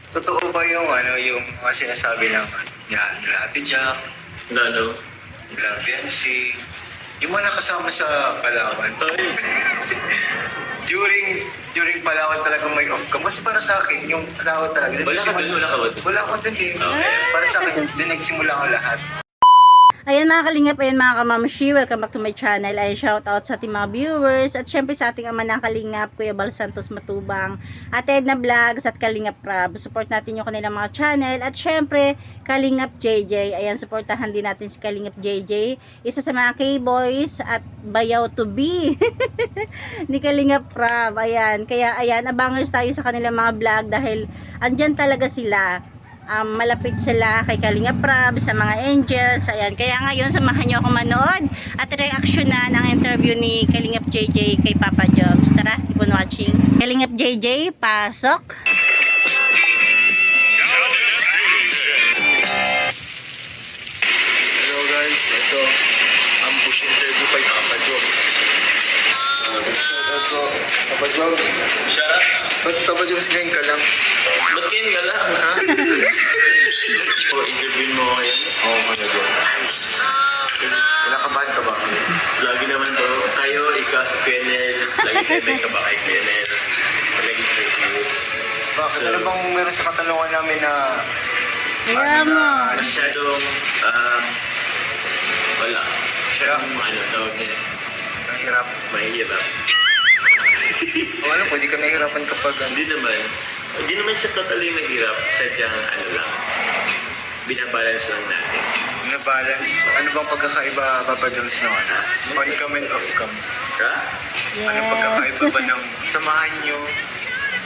Totoo ba yung yung mga sinasabi ng yan, Ate Jack, Ano? Laviancy, yung mga nakasama sa Palawan? Ay, During Palawan talaga may off ka. Mas para sa akin, yung Palawan talaga. wala ka dun, wala ka ba dun? Wala ako dun eh. Okay. Para sa akin, dun nagsimula ang lahat. Ayan mga kalingap, ayan mga kamamshi, welcome back to my channel. Ayan, shout out sa ating mga viewers at syempre sa ating ama ng kalingap, Kuya Bal Santos Matubang, at Edna Vlogs at Kalingap Prab. Support natin yung kanilang mga channel at syempre Kalingap JJ. Ayan, supportahan din natin si Kalingap JJ, isa sa mga K-boys at bayaw to be ni Kalingap Prab. Ayan, kaya ayan, abangers tayo sa kanilang mga vlog dahil andyan talaga sila. Malapit sila kay Kalinga Prab, sa mga angels. Ayan, kaya ngayon samahan nyo ako manood at reaksyonan ang interview ni Kalingap JJ kay Papa Jobs. Tara, keep on watching. Kalingap JJ, pasok. Hello guys, ito ang push interview kay Papa Jones. Papa Jones. Siya? Ba't Papa Jones ngayon ka lang? Ba't kayo ka lang? Ha? O, interview mo ngayon? Oo, Papa Jones. Kinakabahan ka ba? Lagi naman bro, kayo, ikaw si QNL, lagi kayo may ka ba kay QNL? Lagi interview. Bakit? Ano bang meron sa katanungan namin na Kaya mo. Masyadong, wala. Masyadong, tawag niya, nahihirap? mahirap. O ano, pwede ka nahihirapan kapag Hindi naman siya totally mahirap. Sadyang, lang, binabalance lang natin. na-balance? Ano bang pagkakaiba, Papa Jones, ng on-cam and off-cam? Ha? Anong pagkakaiba ba ng samahan nyo?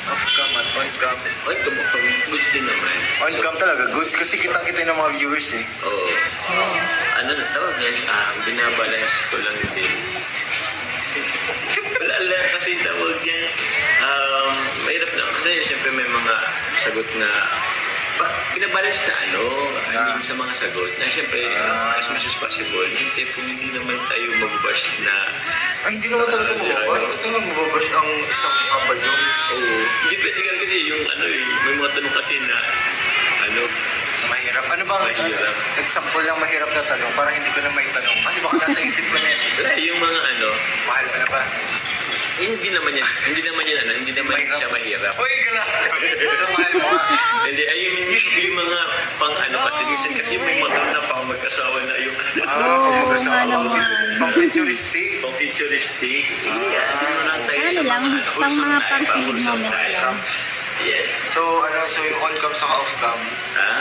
Off-cam at on-cam? Ay, kumukang goods din naman. On-cam talaga, goods kasi kitang-kita ng mga viewers eh. Oo. Ano na tawag yan? Binabalance ko lang din. Wala lang kasi tawag yan. Mahirap na. Kasi siyempre may mga sagot na binabalance na I mean sa mga sagot na siyempre as much as possible hindi naman tayo mag-bash na Ay, hindi naman talaga mababash. Ba't naman mababash ang isang Papa Jones? oo. Hindi pwede ka kasi yung may mga tanong kasi na Mahirap. Ano bang Mahirap. example ng mahirap na tanong para hindi ko na may tanong? Kasi baka nasa isip ko na yan. wala yung mga Mahal mo na ba? hindi naman siya mahirap. Uy, grabe. So, mahal mo nga. Hindi, yung mga pang kasi minsan kasi may mga na pang mag-asawa na yung Pag mag-asawa. Pang futuristic. pang futuristic. Hindi mo lang tayo Ano sa lang, mga pang wholesome mga tayo, pang-feed wholesome moment tayo. lang. Yes. So yung on-cam saka off-cam, Ha?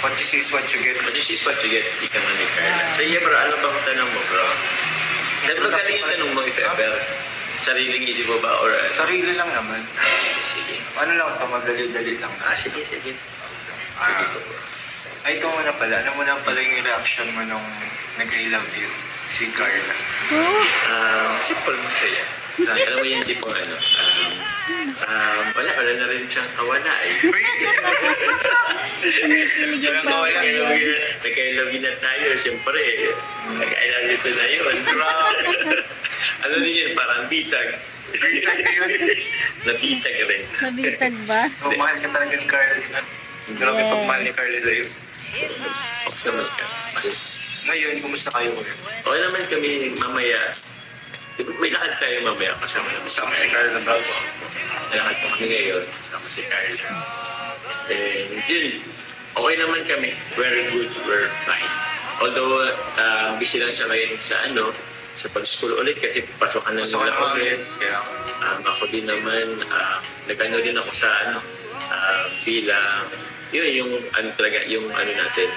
what you see is what you get. What you see is what you get. Ika man ni Carla. So yeah bro, ano bang tanong mo bro? Saan ba galing yung tanong mo if ever? Sariling isip mo ba or Sarili lang naman. Sige. Ano lang ito, madali-dali lang. Sige. Sige po bro. Ay, ito muna pala. Ano muna pala yung reaction mo nung nag-I love you? Si Carla. Simple masaya. Alam mo yan tipong wala na rin siyang kawala eh. Kinikilig yung Walang kawala. Nagka-love na tayo, siyempre. Nag-I love you to na yun. Ano rin yun, parang bitag. Bitag na yun. Nabitag rin. Nabitag ba? So, mahal ka talaga ng Carla. Grabe Yes. pagmahal ni Carla sa'yo. Ops naman ka. Ngayon, kumusta kayo ulit? Okay naman kami mamaya. May lakad tayo mamaya kasama naman. Kasama si Carla Vlogs. Lakad pa kami ngayon. Kasama si Carla. And yun, okay naman kami. Very good, we're fine. Although, busy lang siya ngayon sa pag-school ulit kasi pasokan na So, nila ano ulit. ulit? Kaya, Ako din naman, nag-ano din ako sa bilang, yun yung talaga, yung natin.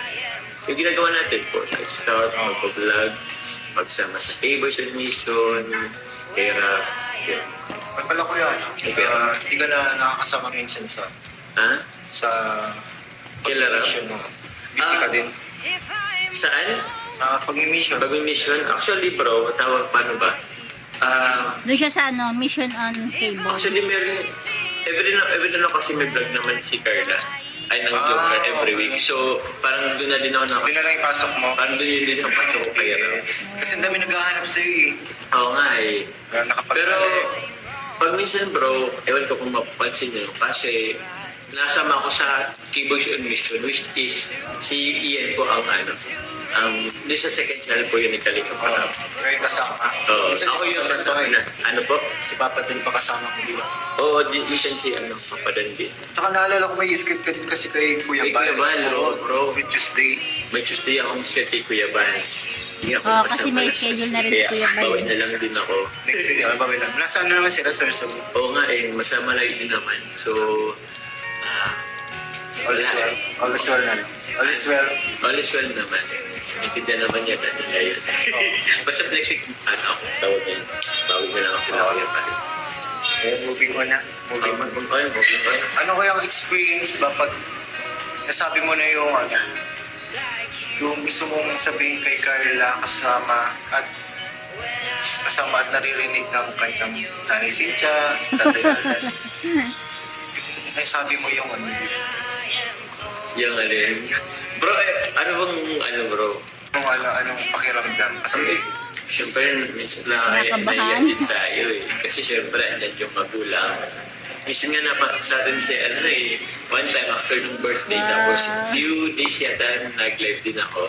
Yung ginagawa natin po, nag-start, mag-vlog, pagsama sa Favors Mission, kaya, yun. ba't pala ko yan? Hindi ka na nakakasama minsan sa Ha? Kailan? pag-mission mo. Busy ka din. Saan? Sa pag-mission. Pag-mission? Actually bro, tawag paano ba? Doon siya sa Mission on Cable. Actually meron, every na kasi may vlog naman si Carla. Ay, nag-joker every week. So, parang doon na din ako Doon na lang ipasok mo. Parang doon yun din ang pasok ko kaya na. Kasi ang dami naghahanap sa'yo eh. Oo nga eh. Nakapag- Pero, pag minsan bro, ewan ko kung mapapansin nyo, kasi nasama ako sa Kibosh on Mission, which is si Ian po di sa second channel po yun ni Kalinga Oo. Prab. Kayo kasama. Ako yung Papa kasama din na. Ano po? Si Papa din pa kasama mo, di ba? Oo, minsan si Papadan din. Tsaka naalala ko may script ka din kasi kay Kuya Kay Kuya Bal, oo, bro. With Tuesday. May Tuesday akong set kay Kuya Ban. Hindi ako Oo, kasi kasama may na- schedule na rin si Kaya Kuya Ban. bawi na lang din ako. Next year, bawi lang. Nasaan na naman sila, Sir Sabu? Oo nga masama lang din naman. So, All is well. All is well na lang. All is well. all is well naman. Naintindihan naman yan nila yun. Basta next week, tawag na yun. Bawi na lang ako na Kuya Ban. Moving on na. Moving on. Moving on. Ano kaya ang experience ba pag nasabi mo na yung yung gusto mong sabihin kay Carla kasama at naririnig ng kanyang Nanay Cynthia, Tatay Alan. Nasabi mo yung Yung alin. Bro, bro? anong pakiramdam. Kasi Siyempre, minsan lang Nakakabahan. naiyak din tayo eh. Kasi siyempre, andyan yung magulang. Minsan nga napasok sa atin si one time after nung birthday, tapos few days yata nag-live din ako.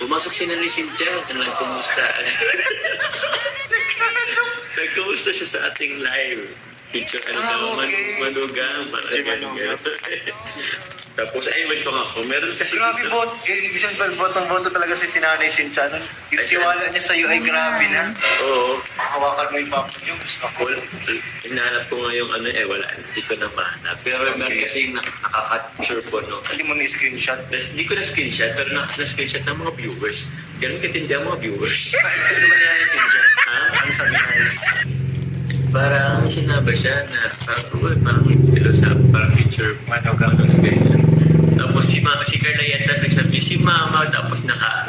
Pumasok si Nanay Cynthia, nagkumusta. Nagkumusta siya sa ating live. Picture okay. manugang, parang Si ganyan. Tapos, iwan ko nga ako. Meron kasi grabe dito. isang botong-boto talaga si Nanay Cynthia. Yung tiwala niya sa'yo ay grabe na. Oo. Hawakan mo yung papa niyo, gusto ko. Hinahanap ko nga yung wala. Hindi ko na mahanap. Pero meron kasi yung nakaka-capture po, no? Hindi mo ni-screenshot. Hindi ko na-screenshot, pero na-screenshot ng mga viewers. Ganun katindi ang mga viewers. Ano sabi ba ni Nanay Cynthia? Ha? Ano sabi ni Nanay Cynthia? Parang sinabi siya na parang philosophy, parang future Manugang. ganyan. Tapos si Carla yata nagsabi, si Mama, tapos naka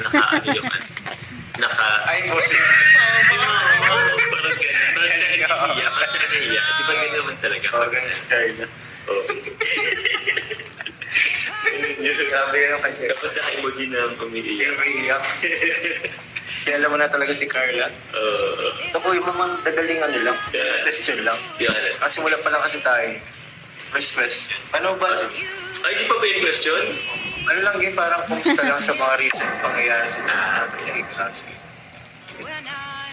Ay, boss. parang ganyan. Parang siya nahihiya. Di ba ganyan naman talaga? Oo, ganun si Carla. Oo. Grabe yung kanya. Tapos naka-emoji na umiiyak. Iyak. Kilala mo na talaga si Carla. Ito ko yung mamang dadaling lang. Yeah. Question lang. Yung Kasi wala pa lang kasi tayo. First question. Ano ba? Ay, di pa ba yung question? Ano lang yun, parang kumusta lang sa mga recent pangyayari sa kasi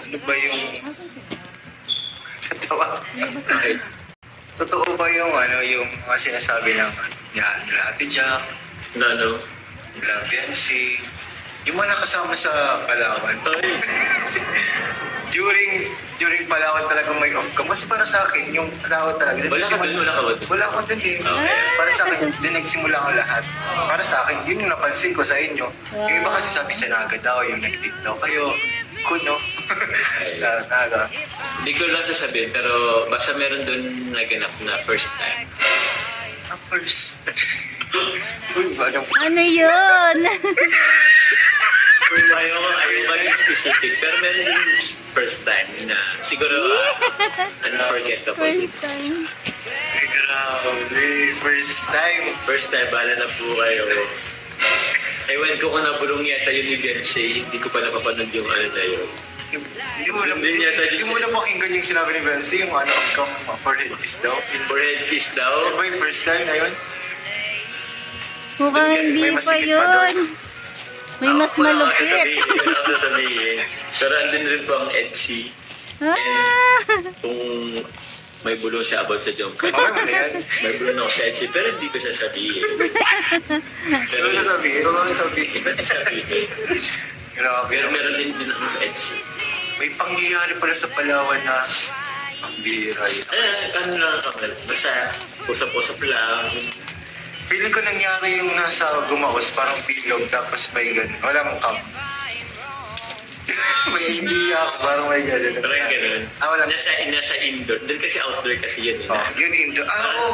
ano ba yung... Katawa. Okay. Totoo ba yung yung mga sinasabi ng nila Ate Jack, No. nila Biancy, yung mga nakasama sa Palawan. Ay, During Palawan talaga may off ka. Mas para sa akin, yung Palawan talaga. wala ka dun, wala ka ba dun? Wala ako dun eh. Okay. Para sa akin, din nagsimula ang lahat. Para sa akin, yun yung napansin ko sa inyo. Yung iba kasi sabi sa Naga daw, yung nag-date daw kayo. Kuno. Sa Naga. Hindi ko lang sasabihin, pero basta meron dun naganap na first time. First. Uy, anong... Ano yun? Ayaw ba yung specific, pero meron din first time na siguro unforgettable. First time. Ay, grabe. First time. First time, bahala na po kayo. Ewan ko kung nabulong yata yun ni Beyonce, hindi ko pa napapanood yung na yun. Hindi mo na Hindi yata hindi mo na pakinggan yung sinabi ni Benzi, yung outcome for head kiss daw. Forehead kiss daw. Ano ba yung first time na yun? Mukhang hindi May pa masikip pa daw. yun. May mas malupit. Wala ko sasabihin. Pero andun rin po ang Etsy. Ah! Kung may bulong siya about sa Jomka. Okay mo na yan. May bulong ako sa Etsy, pero hindi ko sasabihin. Ano sasabihin? Ano sasabihin? Hindi ko sasabihin. Grabe. Pero meron din ako sa Etsy. May pangyayari pala sa Palawan na ang bira yun. Ano lang ako, basta usap-usap lang. Feeling ko nangyari yung nasa Gumaos, parang bilog, tapos may gano'n. Wala mong cam. May hindi ako, parang may gano'n. Parang ganun. Wala. Nasa indoor. Doon kasi outdoor kasi yun. Oh, yun indo.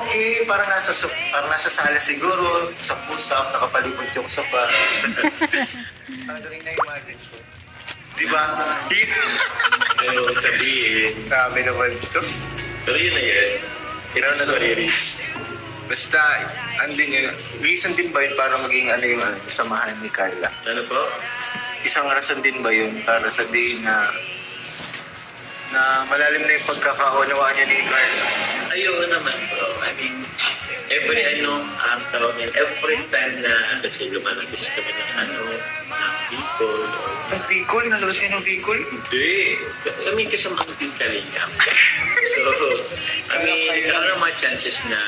Okay. Parang nasa sala siguro. Sa pusap, nakapalikod yung sofa. Parang doon na-imagine ko. Di ba? Pero sabihin. Grabe naman ito. Pero yun na yun. Ito na na-release. Basta, andin yun. Reason din ba yun para maging yung samahan ni Carla? Ano po? Isang rason din ba yun para sabihin na malalim na yung pagkakaunawaan niya ni Carla? Ayun naman bro. I mean, every time na kasi lumalabas kami ng Bicol. Ay, Bicol? Nalabas kayo ng Bicol? Hindi. Kami kasama ang Team Kalingap. So, nagkaroon ng mga chances na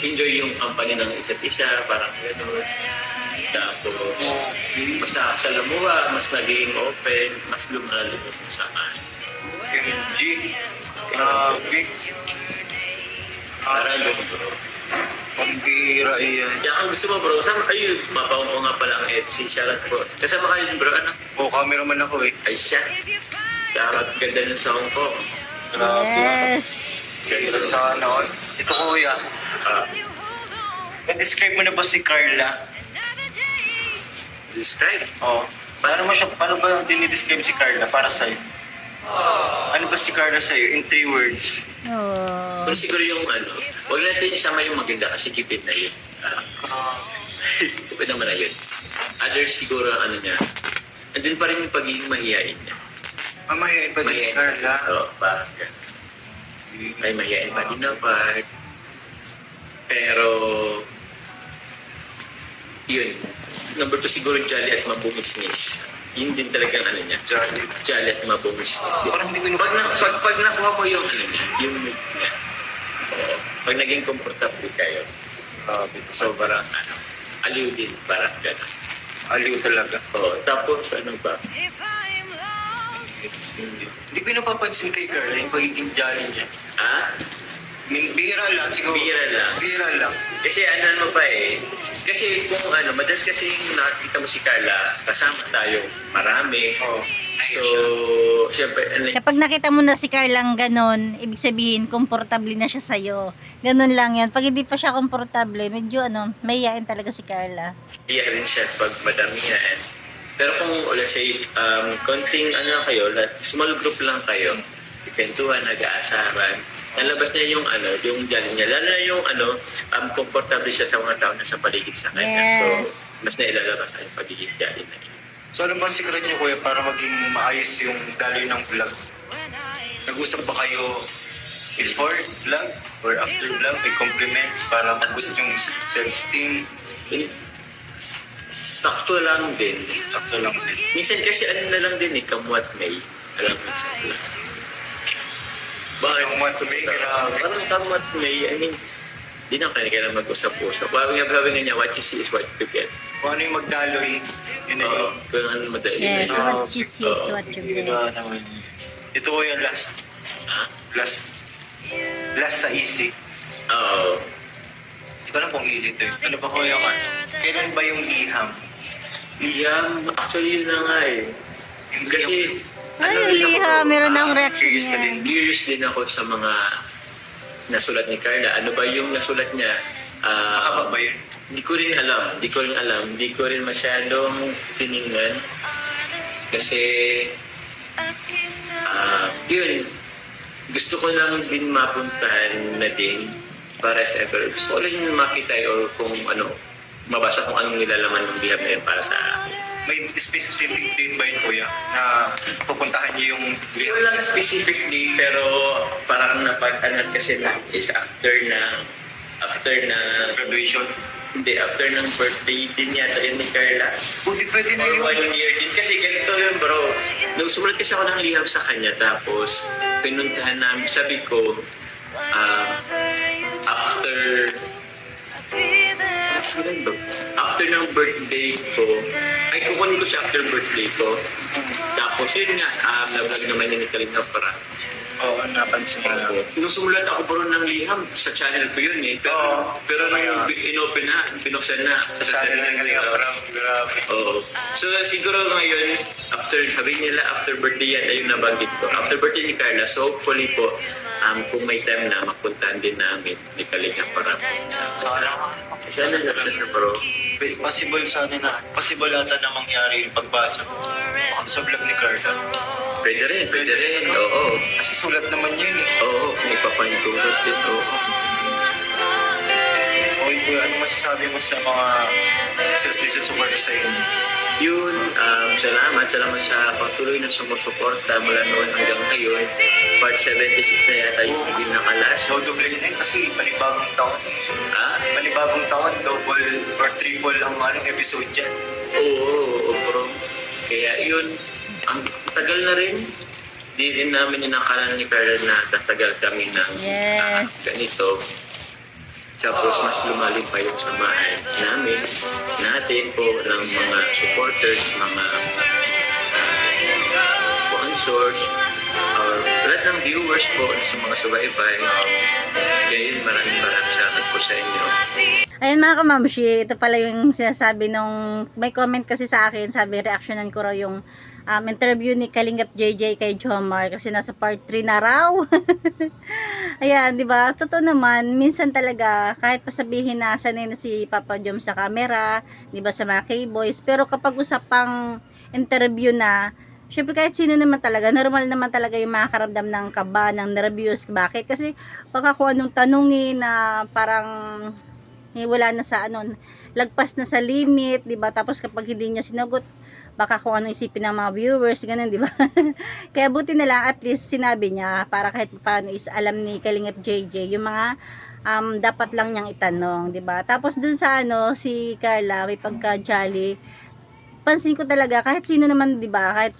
enjoy yung company ng isa't isa, parang gano'n. Tapos, mas nakasalamuha, mas naging open, mas lumalim yung samahan. MG. Grabe. Parang gano'n, bro. Pambira iyan. Kaya kung gusto mo, bro, ayun, mapaw ko nga pala ang FC. Shoutout, bro. Kasama ka yun, bro, ano? O, cameraman ako eh. Ay, siya. Shoutout, ganda ng sound ko. Grabe. Yes. Ganda sana all. Ito kuya. Na-describe mo na ba si Carla? Describe. Oo. Paano ba dinidescribe si Carla para sa'yo? Ano ba si Carla sa'yo in 3 words? Oh. Pero siguro yung huwag natin isama yung maganda kasi kipid na yun. Kipid naman na yun. Others siguro niya, andun pa rin yung pagiging mahihain niya. Mamahiyain pa din si Carla. Oo, parang yan. Ay, mahihain pa din dapat. Pero, yun. Number 2 siguro jolly at mabumisnis. Yun din talagang niya. Jolly at mabumisnis. Parang hindi ko Pag nakuha mo yung niya, yung mood niya. Oo. Pag naging comfortable kayo. So parang aliw din, parang gano'n. Aliw talaga. Oo. Tapos ano ba? Hindi ko napapansin kay Carla yung pagiging jolly niya. Ah? Bihira lang siguro. Bihira lang. Kasi mo pa kasi kung madalas kasi nakikita mo si Carla, kasama tayo, marami. Oo. So, siyempre, Kapag nakita mo na si Carlang ganon, ibig sabihin, komportable na siya sa'yo. Ganon lang yan. Pag hindi pa siya komportable, medyo mahihain talaga si Carla. iya rin siya pag madami yan. Pero kung, let's say, konting lang kayo, small group lang kayo, ikentuhan, nag-aasaran, nalabas niya yung yung galing niya. Lalo na yung comfortable siya sa mga tao na sa paligid sa kanya. Yes. So, mas nailalabas na yung pagiging galing na yun. So ano ba ang secret niyo kuya para maging maayos yung daloy ng vlog? Nag-usap ba kayo before vlog or after vlog? May compliments para mag-boost yung self-esteem? Sakto lang din. Sakto lang din. Minsan kasi na lang din kamwat may. Alam mo, sakto lang. Bakit? Kamwat may, grabe. Parang kamwat may, di na kailangan mag-usap-usap. Sabi nga niya, what you see is what you get. Kung ano yung magdaloy, yun na Oo, yun. pero madali na Yes, yun. what you see is what you get. Naman. Ito ko yung last. Ha? Last sa easy. Oo. Hindi ko alam kung easy to. Ano ba ko yung kailan ba yung liham? Liham, actually yun na nga Kasi, Ay, rin liha, ako, meron na akong reaction curious ka din. yan. curious din ako sa mga nasulat ni Carla. Ano ba yung nasulat niya? Mahaba ba yun? Di ko rin alam. Di ko rin masyadong tiningnan. Kasi, yun. Gusto ko lang din mapuntahan na din para if ever. Gusto ko lang yung makita or kung mabasa kung anong nilalaman ng biham na yun para sa akin. May specific date ba yun kuya na pupuntahan niyo yung Hindi ko lang specifically, pero parang napag-anak kasi na is after na graduation? Hindi, after ng birthday din yata yun ni Carla. Buti pwede na Or yun. 1 year din. Kasi ganito yun, bro. Nung sumulat kasi ako ng liham sa kanya, tapos pinuntahan namin, sabi ko, after ng birthday ko, kukunin ko siya after birthday ko. Tapos yun nga, na-vlog naman yun ni Kalinga para. Oo, napansin ko na. Nung sumulat ako bro ng liham, sa channel ko yun Pero nung in-open na, binuksan na. Sa channel ng Kalinga Prab, grabe. Oo. So siguro ngayon, sabi nila after birthday yan, yung nabanggit ko. After birthday ni Carla, so hopefully po, kung may time na, mapuntahan din namin ni Kalinga para. Sana Sana bro. possible ata na mangyari yung pagbasa ko sa vlog ni Carla. Pwede rin, oo. Kasi sulat naman yun eh. Oo, may papanitulot din, oo. O Kuya, ano masasabi mo sa mga nagsusuporta sa iyo? Yun, salamat sa patuloy na sumusuporta mula noon hanggang ngayon. Part 76 na yata yung pinakalas. So, double na yun kasi panibagong taon. Panibagong taon, double or triple ang episode dyan. Oo, bro. Kaya yun, ang tagal na rin. Di rin namin inakala ni Carla na tatagal kami ng Yes. ganito. Tapos mas lumalim pa yung samahan natin po ng mga supporters, mga sponsors, or lahat ng viewers po sa mga subaybay. Kaya yun, maraming salamat po sa inyo. Ayun mga kamamshi, ito pala yung sinasabi nung, may comment kasi sa akin, sabi reactionan ko raw yung interview ni Kalingap JJ kay Jomar kasi nasa part 3 na raw. Ayan, di ba? Totoo naman, minsan talaga, kahit pasabihin na sanay na si Papa Jom sa camera, di ba, sa mga K-boys, pero kapag usapang interview na, syempre kahit sino naman talaga, normal naman talaga yung makakaramdam ng kaba, ng nervyos. Bakit? Kasi baka kung anong tanungin na parang wala na sa lagpas na sa limit, di ba? Tapos kapag hindi niya sinagot, baka kung ano isipin ng mga viewers, ganun, di ba? Kaya buti na lang at least sinabi niya para kahit paano is alam ni Kalingap JJ yung mga dapat lang niyang itanong, di ba? Tapos dun sa si Carla, may pagka-jolly. Pansin ko talaga kahit sino naman, di ba? Kahit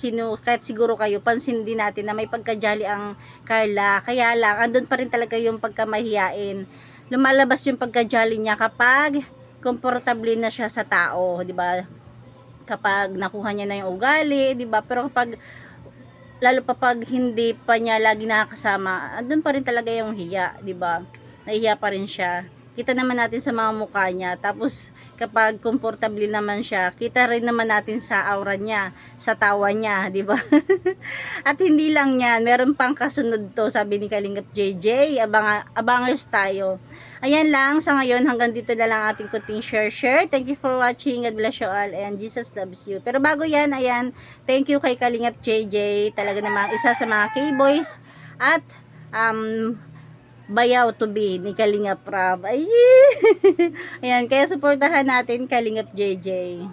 siguro kayo, pansin din natin na may pagka-jolly ang Carla. Kaya lang andun pa rin talaga yung pagkamahiyain. Lumalabas yung pagka-jolly niya kapag komportable na siya sa tao, di ba? Kapag nakuha niya na yung ugali, di ba? Pero kapag lalo pa pag hindi pa niya lagi nakakasama, andun pa rin talaga yung hiya, di ba? Nahihiya pa rin siya. Kita naman natin sa mga mukha niya. Tapos kapag komportable naman siya, kita rin naman natin sa aura niya, sa tawa niya, di ba? At hindi lang yan, meron pang kasunod to, sabi ni Kalingap JJ, abangers tayo. Ayan lang, sa ngayon, hanggang dito na lang ating kunting share. Thank you for watching, God bless you all, and Jesus loves you. Pero bago yan, ayan, thank you kay Kalingap JJ, talaga namang isa sa mga K-boys, at bayaw to be ni Kalingap Rab. Ay, ayan, kaya supportahan natin Kalingap JJ.